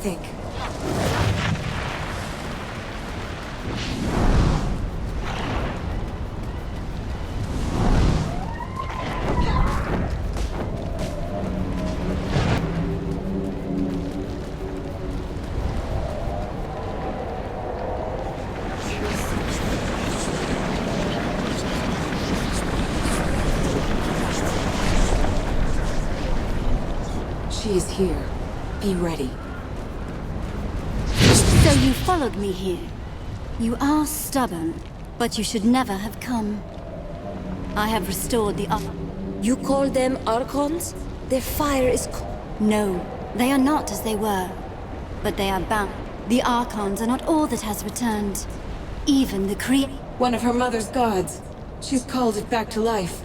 think. She is here. Be ready. So you followed me here. You are stubborn, but you should never have come. I have restored the You call them Archons? Their fire is No, they are not as they were. But they are bound. The Archons are not all that has returned. Even the one of her mother's gods. She's called it back to life.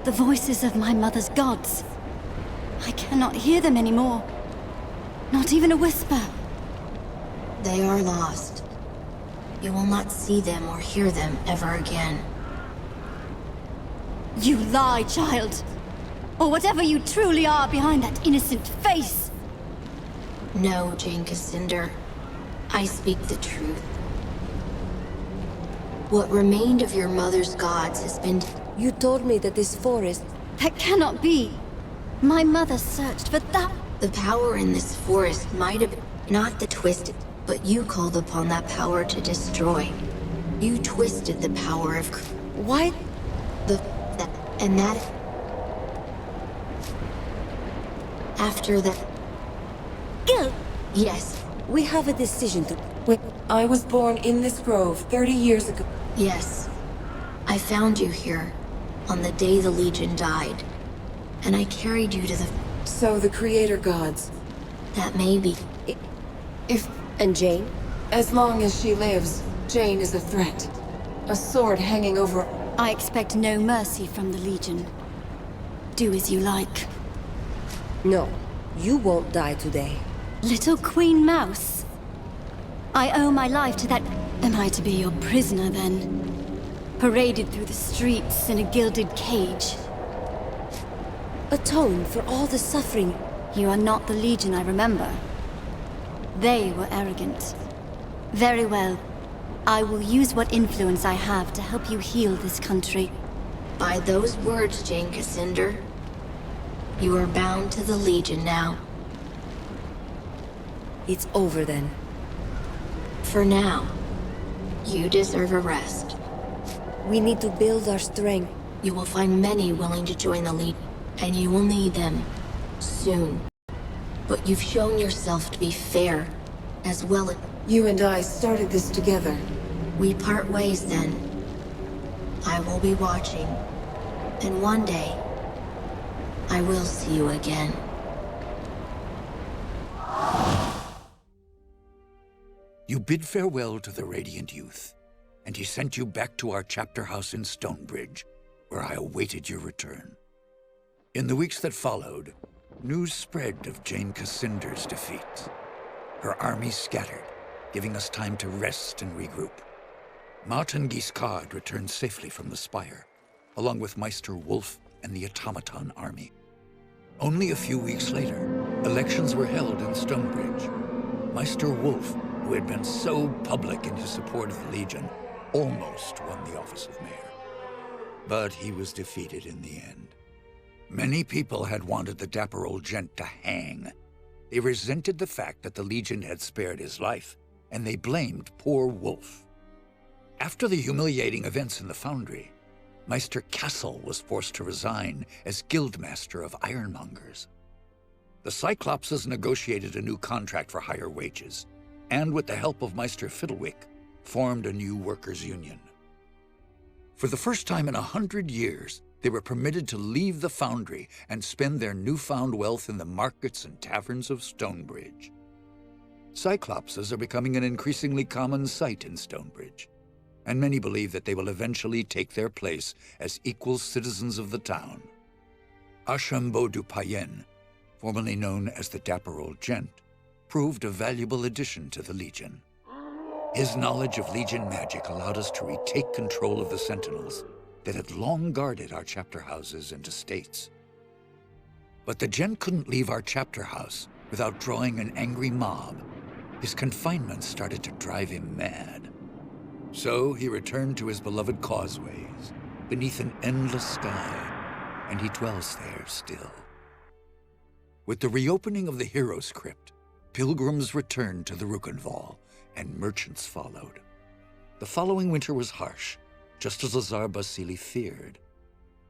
The voices of my mother's gods. I cannot hear them anymore. Not even a whisper. They are lost. You will not see them or hear them ever again. You lie, child. Or whatever you truly are behind that innocent face. No, Jane Cassander. I speak the truth. What remained of your mother's gods has been... You told me that this forest... That cannot be. My mother searched for that. The power in this forest might have been not the twisted, but you called upon that power to destroy. You twisted the power of... Why? And that... After that... Gil! Yes, We have a decision to... Wait, I was born in this grove 30 years ago. yes. I found you here, on the day the Legion died. And I carried you to the... So the creator gods. That may be... If, And Jane? as long as she lives, Jane is a threat. A sword hanging over... I expect no mercy from the Legion. Do as you like. No. You won't die today. Little Queen Mouse. I owe my life to that... Am I to be your prisoner, then? Paraded through the streets in a gilded cage. Atone for all the suffering. You are not the Legion I remember. They were arrogant. Very well. I will use what influence I have to help you heal this country. By those words, Jane Cassander, you are bound to the Legion now. It's over then. For now, you deserve a rest. We need to build our strength. You will find many willing to join the Legion, and you will need them soon. But you've shown yourself to be fair, as well as... You and I started this together. We part ways then. I will be watching, and one day, I will see you again. You bid farewell to the Radiant Youth, and he sent you back to our chapter house in Stonebridge, where I awaited your return. In the weeks that followed, news spread of Jane Cassander's defeat. Her army scattered, giving us time to rest and regroup. Martin Guiscard returned safely from the Spire, along with Meister Wolf and the Automaton army. Only a few weeks later, elections were held in Stonebridge. Meister Wolf, who had been so public in his support of the Legion, almost won the office of mayor. But he was defeated in the end. Many people had wanted the dapper old gent to hang. They resented the fact that the Legion had spared his life, and they blamed poor Wolf. After the humiliating events in the Foundry, Meister Cassel was forced to resign as Guildmaster of Ironmongers. The Cyclopses negotiated a new contract for higher wages, and with the help of Meister Fiddlewick, formed a new workers' union. For the first time in 100 years, they were permitted to leave the Foundry and spend their newfound wealth in the markets and taverns of Stonebridge. Cyclopses are becoming an increasingly common sight in Stonebridge, and many believe that they will eventually take their place as equal citizens of the town. Archambault du Payen, formerly known as the Dapper Old Gent, proved a valuable addition to the Legion. His knowledge of Legion magic allowed us to retake control of the Sentinels that had long guarded our chapter houses and estates. But the Gent couldn't leave our chapter house without drawing an angry mob. His confinement started to drive him mad. So he returned to his beloved causeways, beneath an endless sky, and he dwells there still. With the reopening of the Heroes' Crypt, pilgrims returned to the Rukenval, and merchants followed. The following winter was harsh, just as Lazar Basili feared.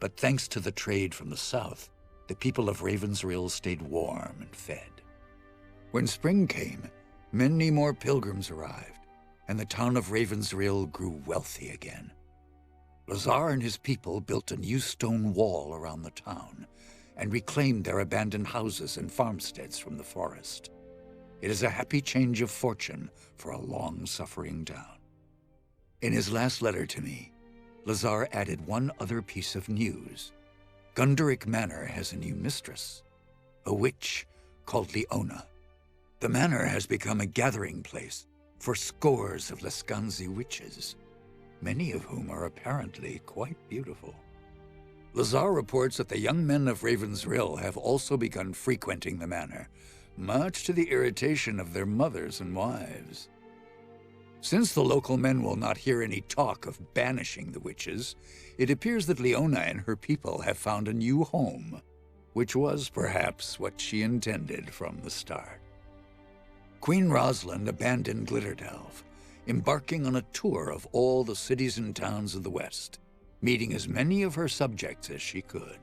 But thanks to the trade from the south, the people of Ravensrill stayed warm and fed. When spring came, many more pilgrims arrived, and the town of Ravensrill grew wealthy again. Lazar and his people built a new stone wall around the town, and reclaimed their abandoned houses and farmsteads from the forest. It is a happy change of fortune for a long-suffering town. In his last letter to me, Lazar added one other piece of news. Gunderic Manor has a new mistress, a witch called Leona. The manor has become a gathering place for scores of Lescanzi witches, many of whom are apparently quite beautiful. Lazar reports that the young men of Raven's Rill have also begun frequenting the manor, much to the irritation of their mothers and wives. Since the local men will not hear any talk of banishing the witches, it appears that Leona and her people have found a new home, which was perhaps what she intended from the start. Queen Rosalind abandoned Glitterdelve, embarking on a tour of all the cities and towns of the West, meeting as many of her subjects as she could.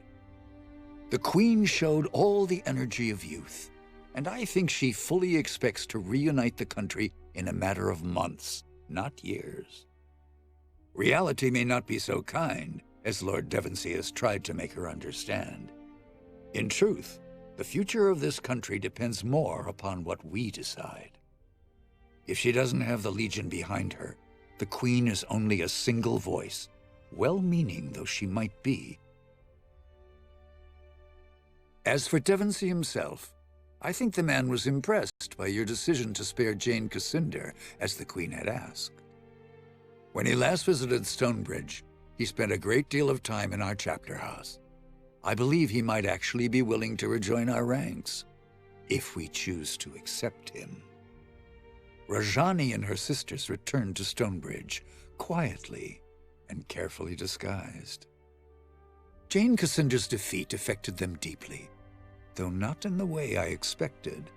The Queen showed all the energy of youth, and I think she fully expects to reunite the country in a matter of months, not years. Reality may not be so kind as Lord Devonsey has tried to make her understand. In truth, the future of this country depends more upon what we decide. If she doesn't have the Legion behind her, the Queen is only a single voice, well-meaning though she might be. As for Devonsey himself, I think the man was impressed by your decision to spare Jane Cassinder, as the Queen had asked. When he last visited Stonebridge, he spent a great deal of time in our chapter house. I believe he might actually be willing to rejoin our ranks, if we choose to accept him. Rajani and her sisters returned to Stonebridge, quietly and carefully disguised. Jane Cassinder's defeat affected them deeply, though not in the way I expected.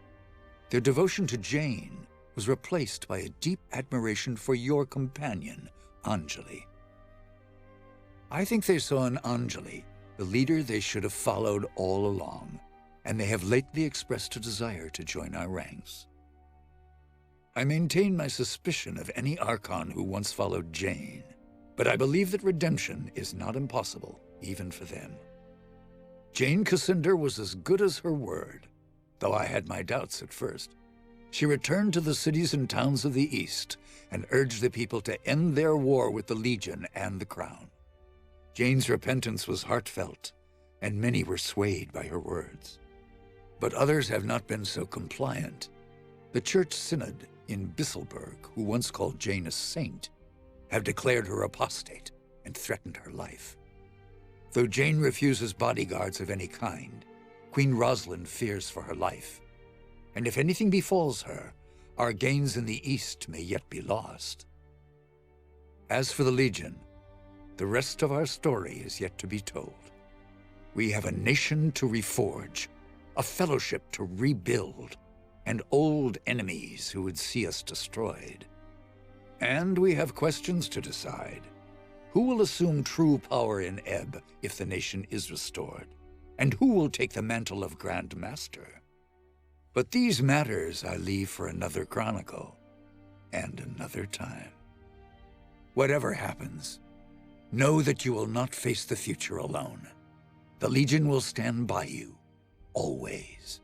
Their devotion to Jane was replaced by a deep admiration for your companion, Anjali. I think they saw in Anjali the leader they should have followed all along, and they have lately expressed a desire to join our ranks. I maintain my suspicion of any Archon who once followed Jane, but I believe that redemption is not impossible, even for them. Jane Cassinder was as good as her word, though I had my doubts at first. She returned to the cities and towns of the East and urged the people to end their war with the Legion and the Crown. Jane's repentance was heartfelt, and many were swayed by her words. But others have not been so compliant. The Church Synod in Bisselberg, who once called Jane a saint, have declared her apostate and threatened her life. Though Jane refuses bodyguards of any kind, Queen Rosalind fears for her life. And if anything befalls her, our gains in the East may yet be lost. As for the Legion, the rest of our story is yet to be told. We have a nation to reforge, a fellowship to rebuild, and old enemies who would see us destroyed. And we have questions to decide. Who will assume true power in Ebb if the nation is restored? And who will take the mantle of Grand Master? But these matters I leave for another chronicle, and another time. Whatever happens, know that you will not face the future alone. The Legion will stand by you, always.